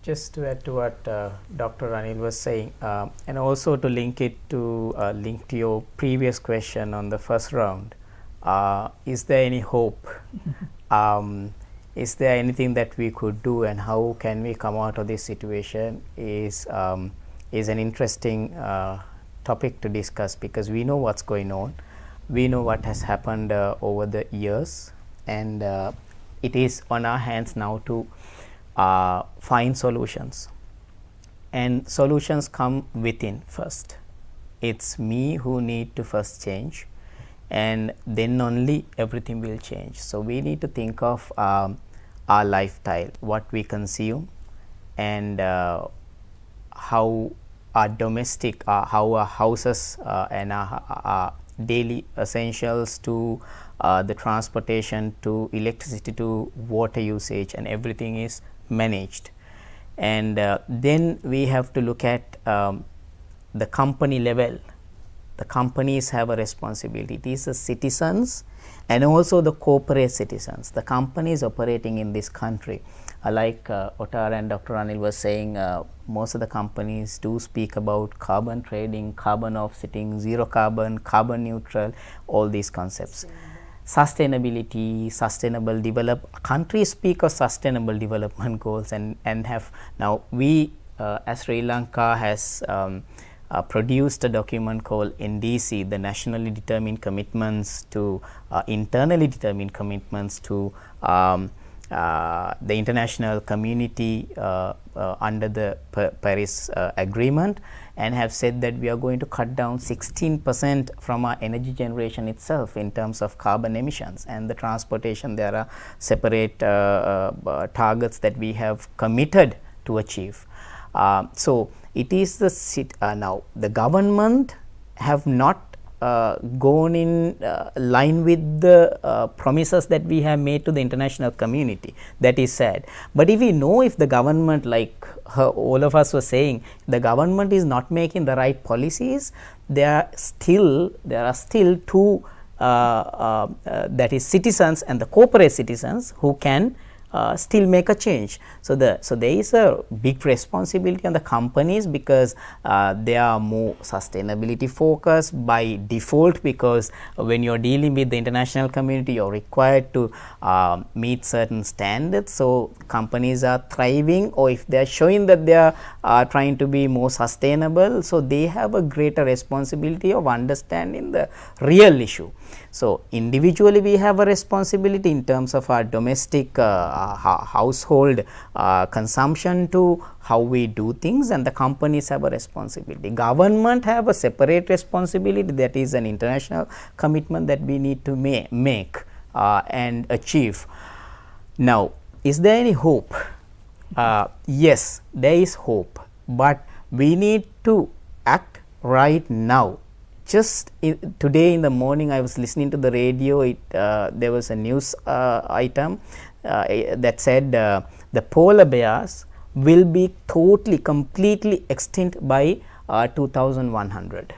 Just to add to what Dr. Anil was saying, and also to link to your previous question on the first round, is there any hope? Is there anything that we could do, and how can we come out of this situation? Is an interesting topic to discuss, because we know what's going on, we know what has happened over the years, and it is on our hands now to find solutions, and solutions come within first. It's me who need to first change, and then only everything will change. So we need to think of our lifestyle, what we consume, and how our domestic, how our houses and our daily essentials, to the transportation, to electricity, to water usage, and everything is managed. And then we have to look at the company level. The companies have a responsibility. It is the citizens and also the corporate citizens, the companies operating in this country. Like Otar and Dr. Anil was saying, most of the companies do speak about carbon trading, carbon offsetting, zero carbon, carbon neutral, all these concepts. Sustainability, sustainable develop. Countries speak of sustainable development goals, and have now we as Sri Lanka has produced a document called NDC, the nationally determined commitments to internally determined commitments to the international community under the Paris Agreement, and have said that we are going to cut down 16% from our energy generation itself in terms of carbon emissions. And the transportation, there are separate targets that we have committed to achieve. So it is the now the government have not gone in line with the promises that we have made to the international community. That is sad. But if we know, if the government, like all of us were saying, the government is not making the right policies, there are still two that is citizens and the corporate citizens who can still make a change. So there is a big responsibility on the companies, because they are more sustainability focused by default, because when you are dealing with the international community, you are required to meet certain standards. So companies are thriving, or if they are showing that they are trying to be more sustainable, so they have a greater responsibility of understanding the real issue. So individually we have a responsibility in terms of our domestic household consumption, to how we do things, and the companies have a responsibility. Government have a separate responsibility, that is an international commitment that we need to make and achieve. Now, is there any hope? Yes, there is hope, but we need to act right now. Just today in the morning, I was listening to the radio. There was a news item that said the polar bears will be completely extinct by 2100.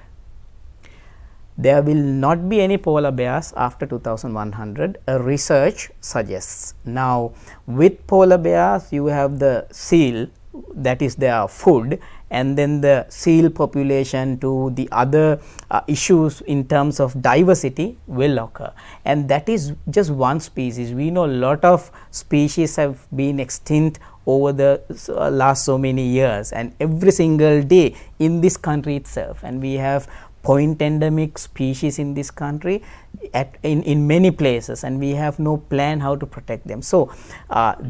There will not be any polar bears after 2100, research suggests. Now, with polar bears, you have the seal, that is their food, and then the seal population to the other issues in terms of diversity will occur, and that is just one species. We know a lot of species have been extinct over the last so many years, and every single day in this country itself, and we have point endemic species in this country in many places, and we have no plan how to protect them. So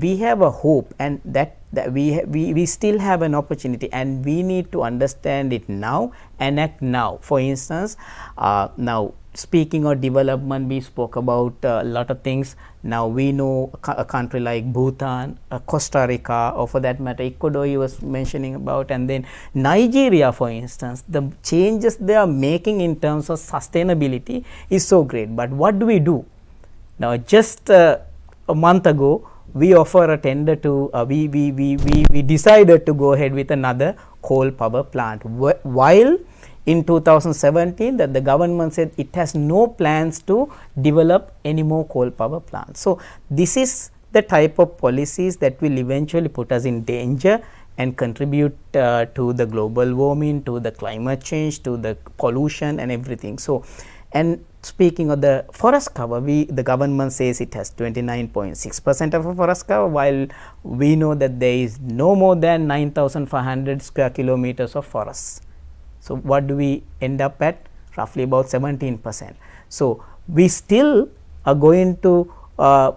we have a hope, and that we still have an opportunity, and we need to understand it now and act now. For instance, now speaking of development, we spoke about a lot of things. Now we know a country like Bhutan, Costa Rica, or for that matter Ecuador you was mentioning about, and then Nigeria, for instance, the changes they are making in terms of sustainability is so great. But what do we do? Now just a month ago, we offer a tender to we decided to go ahead with another coal power plant, while in 2017 that the government said it has no plans to develop any more coal power plants. So this is the type of policies that will eventually put us in danger and contribute to the global warming, to the climate change, to the pollution and everything. So, and speaking of the forest cover, the government says it has 29.6% of a forest cover, while we know that there is no more than 9,500 square kilometers of forests. So, what do we end up at? Roughly about 17%. So, we still are going to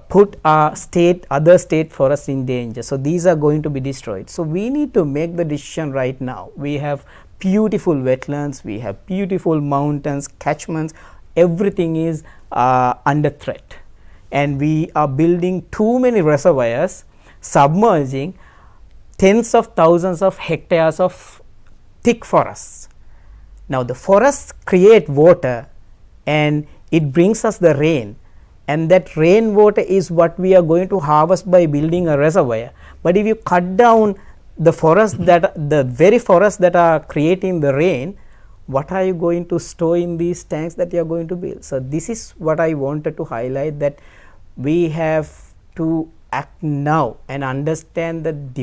put our other state forests in danger. So, these are going to be destroyed. So, we need to make the decision right now. We have beautiful wetlands, we have beautiful mountains, catchments, everything is under threat, and we are building too many reservoirs, submerging tens of thousands of hectares of thick forests. Now, the forests create water and it brings us the rain, and that rainwater is what we are going to harvest by building a reservoir. But if you cut down the very forests that are creating the rain, what are you going to store in these tanks that you are going to build? So, this is what I wanted to highlight, that we have to act now and understand that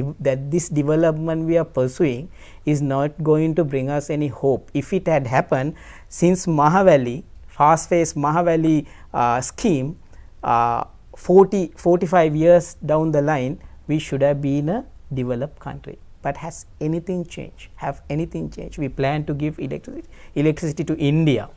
this development we are pursuing is not going to bring us any hope. If it had happened since Mahavali, fast-phase Mahavali scheme, 45 years down the line, we should have been a developed country. But has anything changed? Have anything changed? We plan to give electricity to India,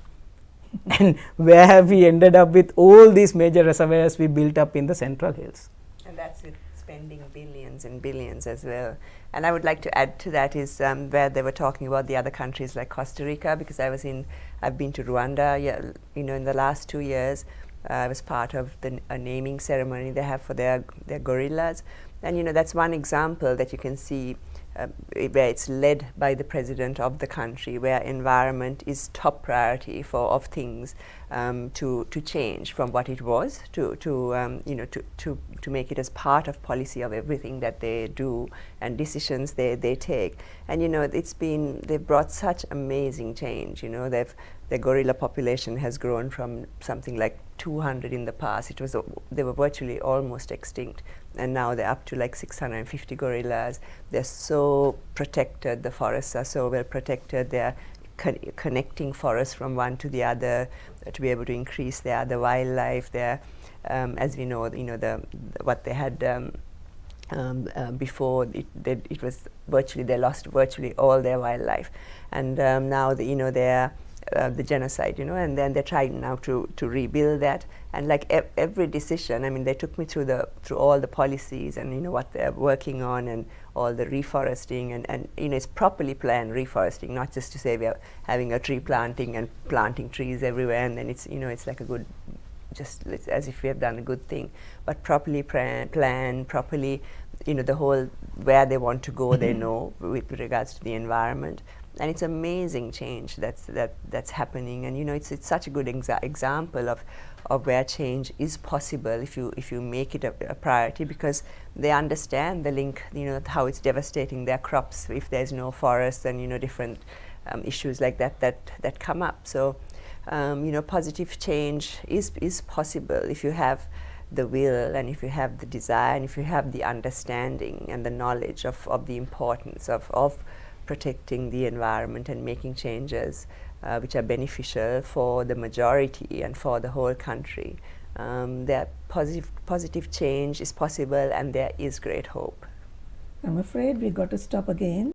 and where have we ended up with all these major reservoirs we built up in the Central Hills? And that's with spending billions and billions as well. And I would like to add to that is where they were talking about the other countries like Costa Rica, because I've been to Rwanda, in the last 2 years. I was part of a naming ceremony they have for their gorillas. And that's one example that you can see where it's led by the president of the country, where environment is top priority of things to change from what it was to make it as part of policy of everything that they do and decisions they take. And they've brought such amazing change. The gorilla population has grown from something like 200 in the past. They were virtually almost extinct, and now they're up to like 650 gorillas. They're so protected. The forests are so well protected. They're connecting forests from one to the other to be able to increase the wildlife. They're, as we know, what they had before it was virtually, they lost virtually all their wildlife, and now they're the genocide, and then they're trying now to rebuild that. And like every decision, they took me through all the policies and what they're working on and all the reforesting and it's properly planned reforesting, not just to say we are having a tree planting and planting trees everywhere and then it's like a good, just as if we have done a good thing, but properly planned, properly, the whole where they want to go, they know with regards to the environment. And it's amazing change that's happening, and it's such a good example of where change is possible if you make it a priority, because they understand the link, how it's devastating their crops if there's no forest, and different issues like that come up. So positive change is possible if you have the will and if you have the desire and if you have the understanding and the knowledge of the importance of protecting the environment and making changes which are beneficial for the majority and for the whole country. That positive change is possible, and there is great hope. I'm afraid we got to stop again.